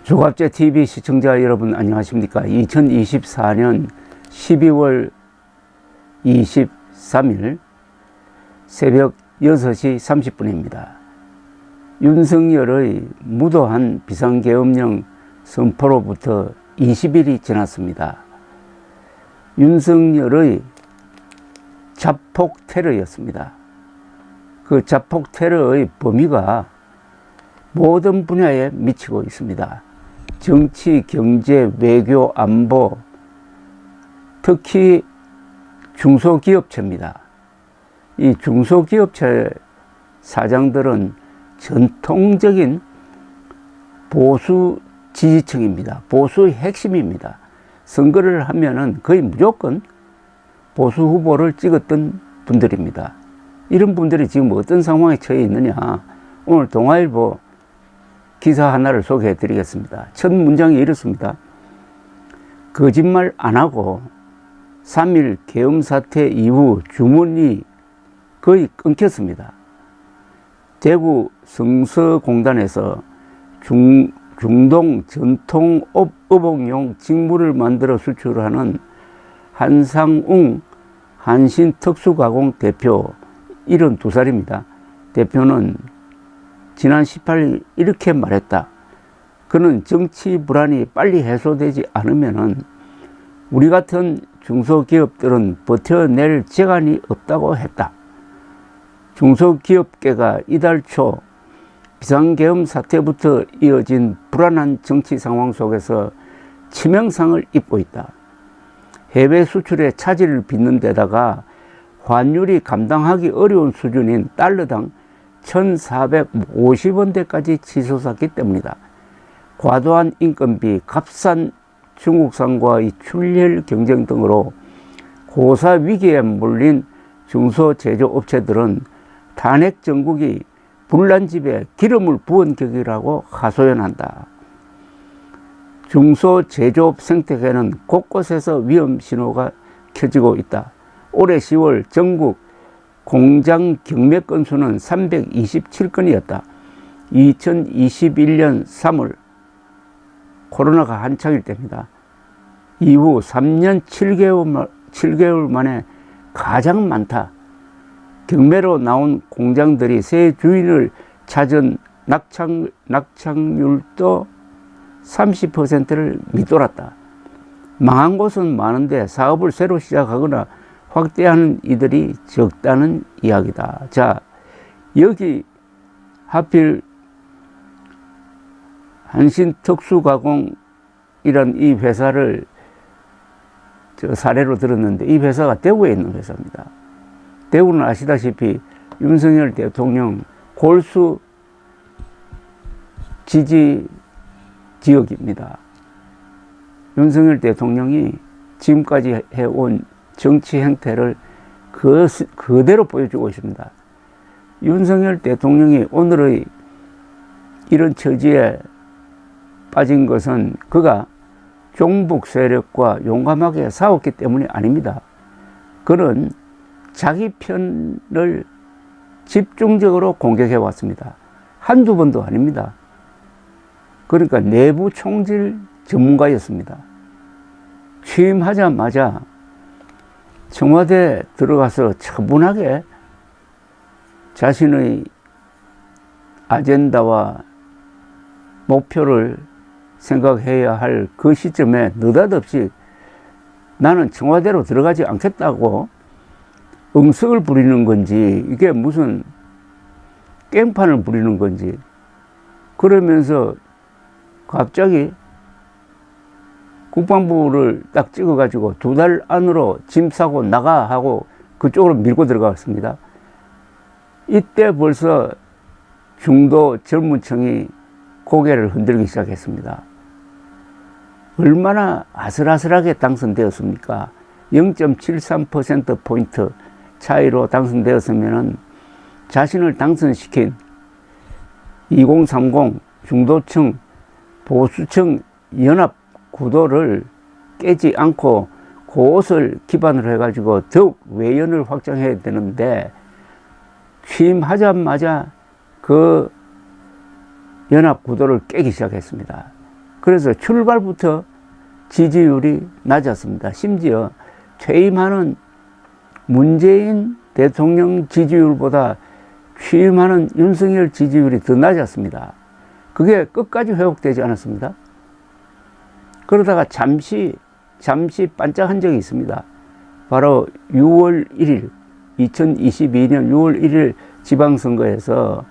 조갑제 TV 시청자 여러분 안녕하십니까? 2024년 12월 23일 새벽 6시 30분입니다. 윤석열의 무도한 비상계엄령 선포로부터 20일이 지났습니다. 윤석열의 자폭 테러였습니다. 그 자폭 테러의 범위가 모든 분야에 미치고 있습니다. 정치, 경제, 외교, 안보, 특히 중소기업체입니다. 이 중소기업체 사장들은 전통적인 보수 지지층입니다. 보수의 핵심입니다. 선거를 하면은 거의 무조건 보수 후보를 찍었던 분들입니다. 이런 분들이 지금 어떤 상황에 처해 있느냐, 오늘 동아일보 기사 하나를 소개해 드리겠습니다. 첫 문장이 이렇습니다. 거짓말 안 하고 3일 계엄 사태 이후 주문이 거의 끊겼습니다. 대구 성서공단에서 중동 전통 어복용 직물을 만들어 수출하는 한상웅 한신특수가공 대표 72살입니다. 대표는 지난 18일 이렇게 말했다. 그는 정치 불안이 빨리 해소되지 않으면은 우리 같은 중소기업들은 버텨낼 재간이 없다고 했다. 중소기업계가 이달 초 비상계엄 사태부터 이어진 불안한 정치 상황 속에서 치명상을 입고 있다. 해외 수출의 차질을 빚는 데다가 환율이 감당하기 어려운 수준인 달러당 1,450원대까지 치솟았기 때문이다. 과도한 인건비, 값싼 중국산과의 출혈 경쟁 등으로 고사 위기에 몰린 중소제조업체들은 탄핵 정국이 불난집에 기름을 부은 격이라고 하소연한다. 중소제조업 생태계는 곳곳에서 위험 신호가 켜지고 있다. 올해 10월 전국 공장 경매 건수는 327건이었다. 2021년 3월 코로나가 한창일 때입니다. 이후 3년 7개월 만에 가장 많다. 경매로 나온 공장들이 새 주인을 찾은 낙찰률도 30%를 밑돌았다. 망한 곳은 많은데 사업을 새로 시작하거나 확대하는 이들이 적다는 이야기다. 자, 여기 하필 한신특수가공이란 이 회사를 사례로 들었는데 이 회사가 대구에 있는 회사입니다. 대구는 아시다시피 윤석열 대통령 골수 지지 지역입니다. 윤석열 대통령이 지금까지 해온 정치 행태를 그대로 보여주고 있습니다. 윤석열 대통령이 오늘의 이런 처지에 빠진 것은 그가 종북 세력과 용감하게 싸웠기 때문이 아닙니다. 그는 자기 편을 집중적으로 공격해 왔습니다. 한두 번도 아닙니다. 그러니까 내부 총질 전문가였습니다. 취임하자마자 청와대 들어가서 차분하게 자신의 아젠다와 목표를 생각해야 할 그 시점에 느닷없이 나는 청와대로 들어가지 않겠다고 응석을 부리는 건지 이게 무슨 깽판을 부리는 건지 그러면서 갑자기 국방부를 딱 찍어가지고 2달 안으로 짐 싸고 나가 하고 그쪽으로 밀고 들어갔습니다. 이때 벌써 중도 젊은층이 고개를 흔들기 시작했습니다. 얼마나 아슬아슬하게 당선되었습니까? 0.73%포인트 차이로 당선되었으면 자신을 당선시킨 2030 중도층, 보수층 연합 구도를 깨지 않고 그것을 기반으로 해가지고 더욱 외연을 확장해야 되는데 취임하자마자 그 연합 구도를 깨기 시작했습니다. 그래서 출발부터 지지율이 낮았습니다. 심지어 퇴임하는 문재인 대통령 지지율보다 취임하는 윤석열 지지율이 더 낮았습니다. 그게 끝까지 회복되지 않았습니다. 그러다가 잠시 반짝한 적이 있습니다. 바로 6월 1일, 2022년 6월 1일 지방선거에서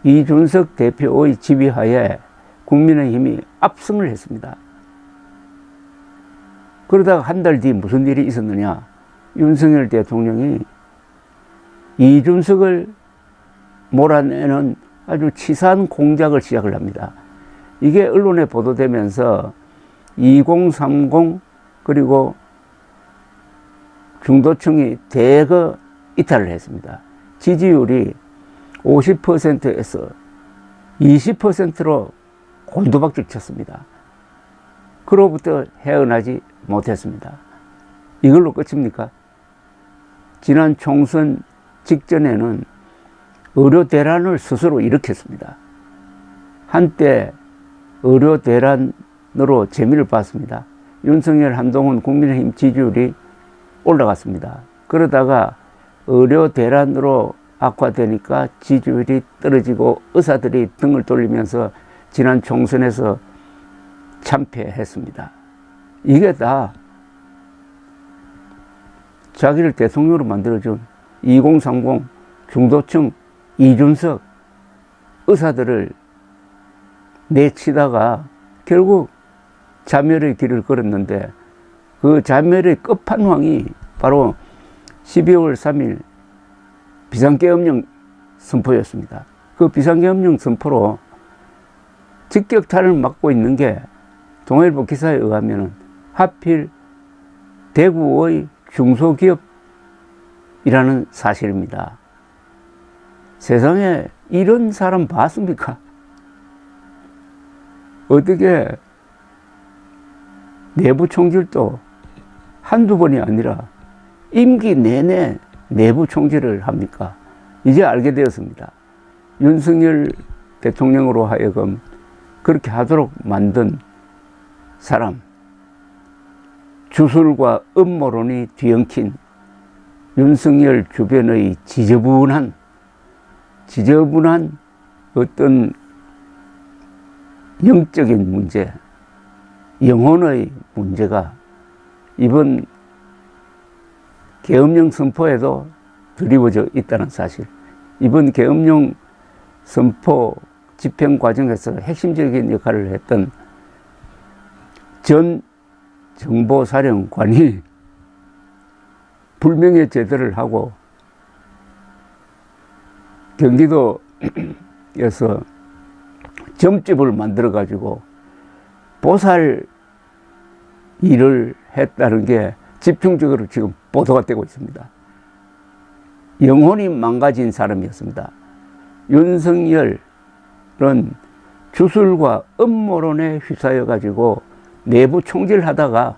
이준석 대표의 지휘하에 국민의힘이 압승을 했습니다. 그러다가 한 달 뒤 무슨 일이 있었느냐. 윤석열 대통령이 이준석을 몰아내는 아주 치사한 공작을 시작을 합니다. 이게 언론에 보도되면서 2030 그리고 중도층이 대거 이탈을 했습니다. 지지율이 50%에서 20%로 곤두박질 쳤습니다. 그로부터 헤어나지 못했습니다. 이걸로 끝입니까? 지난 총선 직전에는 의료 대란을 스스로 일으켰습니다. 한때 의료 대란으로 재미를 봤습니다. 윤석열, 한동훈, 국민의힘 지지율이 올라갔습니다. 그러다가 의료 대란으로 악화되니까 지지율이 떨어지고 의사들이 등을 돌리면서 지난 총선에서 참패했습니다. 이게 다 자기를 대통령으로 만들어준 2030 중도층 이준석 의사들을 내치다가 결국 자멸의 길을 걸었는데 그 자멸의 끝판왕이 바로 12월 3일 비상계엄령 선포였습니다. 그 비상계엄령 선포로 직격탄을 맞고 있는 게 동아일보 기사에 의하면 하필 대구의 중소기업이라는 사실입니다. 세상에 이런 사람 봤습니까? 어떻게 내부 총질도 한두 번이 아니라 임기 내내 내부 총질을 합니까? 이제 알게 되었습니다. 윤석열 대통령으로 하여금 그렇게 하도록 만든 사람, 주술과 음모론이 뒤엉킨 윤석열 주변의 지저분한 어떤 영적인 문제, 영혼의 문제가 이번 계엄령 선포에도 드리워져 있다는 사실. 이번 계엄령 선포 집행 과정에서 핵심적인 역할을 했던 전 정보사령관이 불명예 제도를 하고 경기도에서 점집을 만들어 가지고 보살 일을 했다는 게 집중적으로 지금 보도가 되고 있습니다. 영혼이 망가진 사람이었습니다. 윤석열은 주술과 음모론에 휩싸여 가지고 내부 총질하다가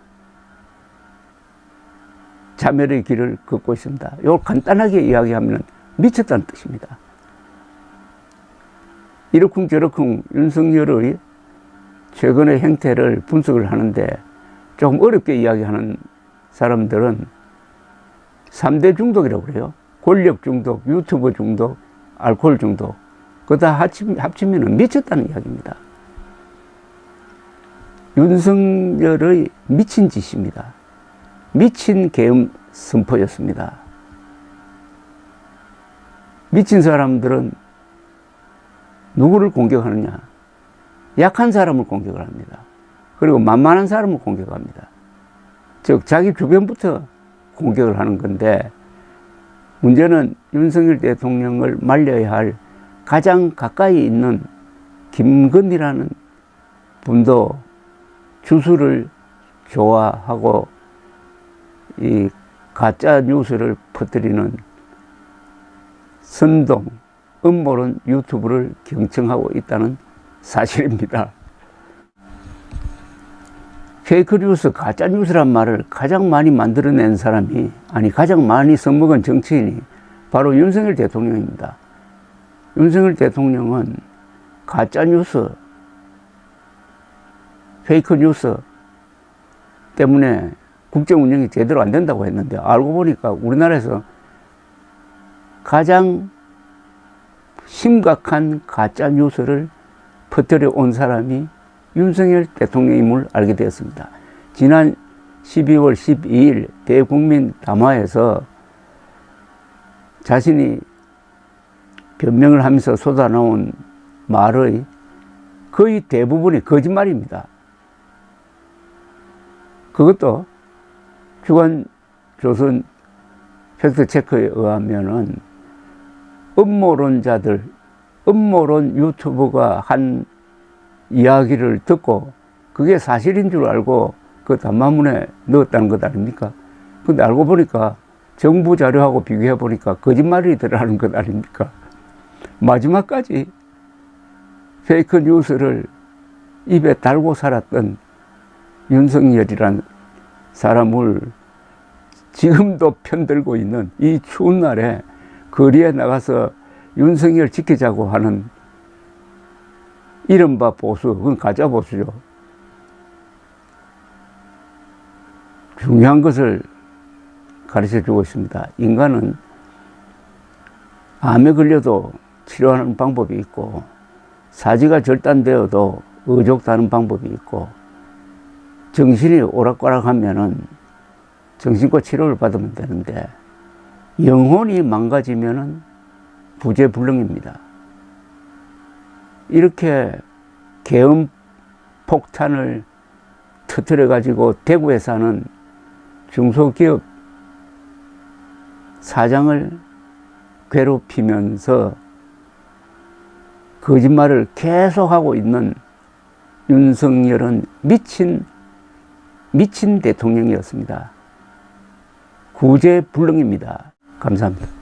자멸의 길을 걷고 있습니다. 이걸 간단하게 이야기하면 미쳤다는 뜻입니다. 이러쿵저러쿵 윤석열의 최근의 행태를 분석을 하는데 조금 어렵게 이야기하는 사람들은 3대 중독이라고 그래요. 권력 중독, 유튜브 중독, 알코올 중독. 그거 다 합치면 미쳤다는 이야기입니다. 윤석열의 미친 짓입니다. 미친 계엄 선포였습니다. 미친 사람들은 누구를 공격하느냐? 약한 사람을 공격을 합니다. 그리고 만만한 사람을 공격합니다. 즉 자기 주변부터 공격을 하는 건데 문제는 윤석열 대통령을 말려야 할 가장 가까이 있는 김건희라는 분도 주술을 좋아하고 이 가짜 뉴스를 퍼뜨리는 선동, 음모론 유튜브를 경청하고 있다는 사실입니다. 페이크 뉴스, 가짜 뉴스란 말을 가장 많이 만들어낸 사람이, 아니 가장 많이 써먹은 정치인이 바로 윤석열 대통령입니다. 윤석열 대통령은 가짜 뉴스, 페이크 뉴스 때문에 국정 운영이 제대로 안 된다고 했는데 알고 보니까 우리나라에서 가장 심각한 가짜 뉴스를 퍼뜨려 온 사람이 윤석열 대통령임을 알게 되었습니다. 지난 12월 12일 대국민 담화에서 자신이 변명을 하면서 쏟아나온 말의 거의 대부분이 거짓말입니다. 그것도 주간조선 팩트체크에 의하면은 음모론자들, 음모론 유튜버가 한 이야기를 듣고 그게 사실인 줄 알고 그 담화문에 넣었다는 것 아닙니까? 근데 알고 보니까 정부 자료하고 비교해 보니까 거짓말이더라는 것 아닙니까? 마지막까지 페이크 뉴스를 입에 달고 살았던 윤석열이란 사람을 지금도 편들고 있는 이 추운 날에 거리에 나가서 윤석열 지키자고 하는 이른바 보수, 그건 가짜 보수죠. 중요한 것을 가르쳐 주고 있습니다. 인간은 암에 걸려도 치료하는 방법이 있고, 사지가 절단되어도 의족다는 방법이 있고, 정신이 오락가락하면은 정신과 치료를 받으면 되는데, 영혼이 망가지면은 부재불능입니다. 이렇게 계엄 폭탄을 터뜨려 가지고 대구에 사는 중소기업 사장을 괴롭히면서 거짓말을 계속하고 있는 윤석열은 미친 대통령이었습니다. 구제불능입니다. 감사합니다.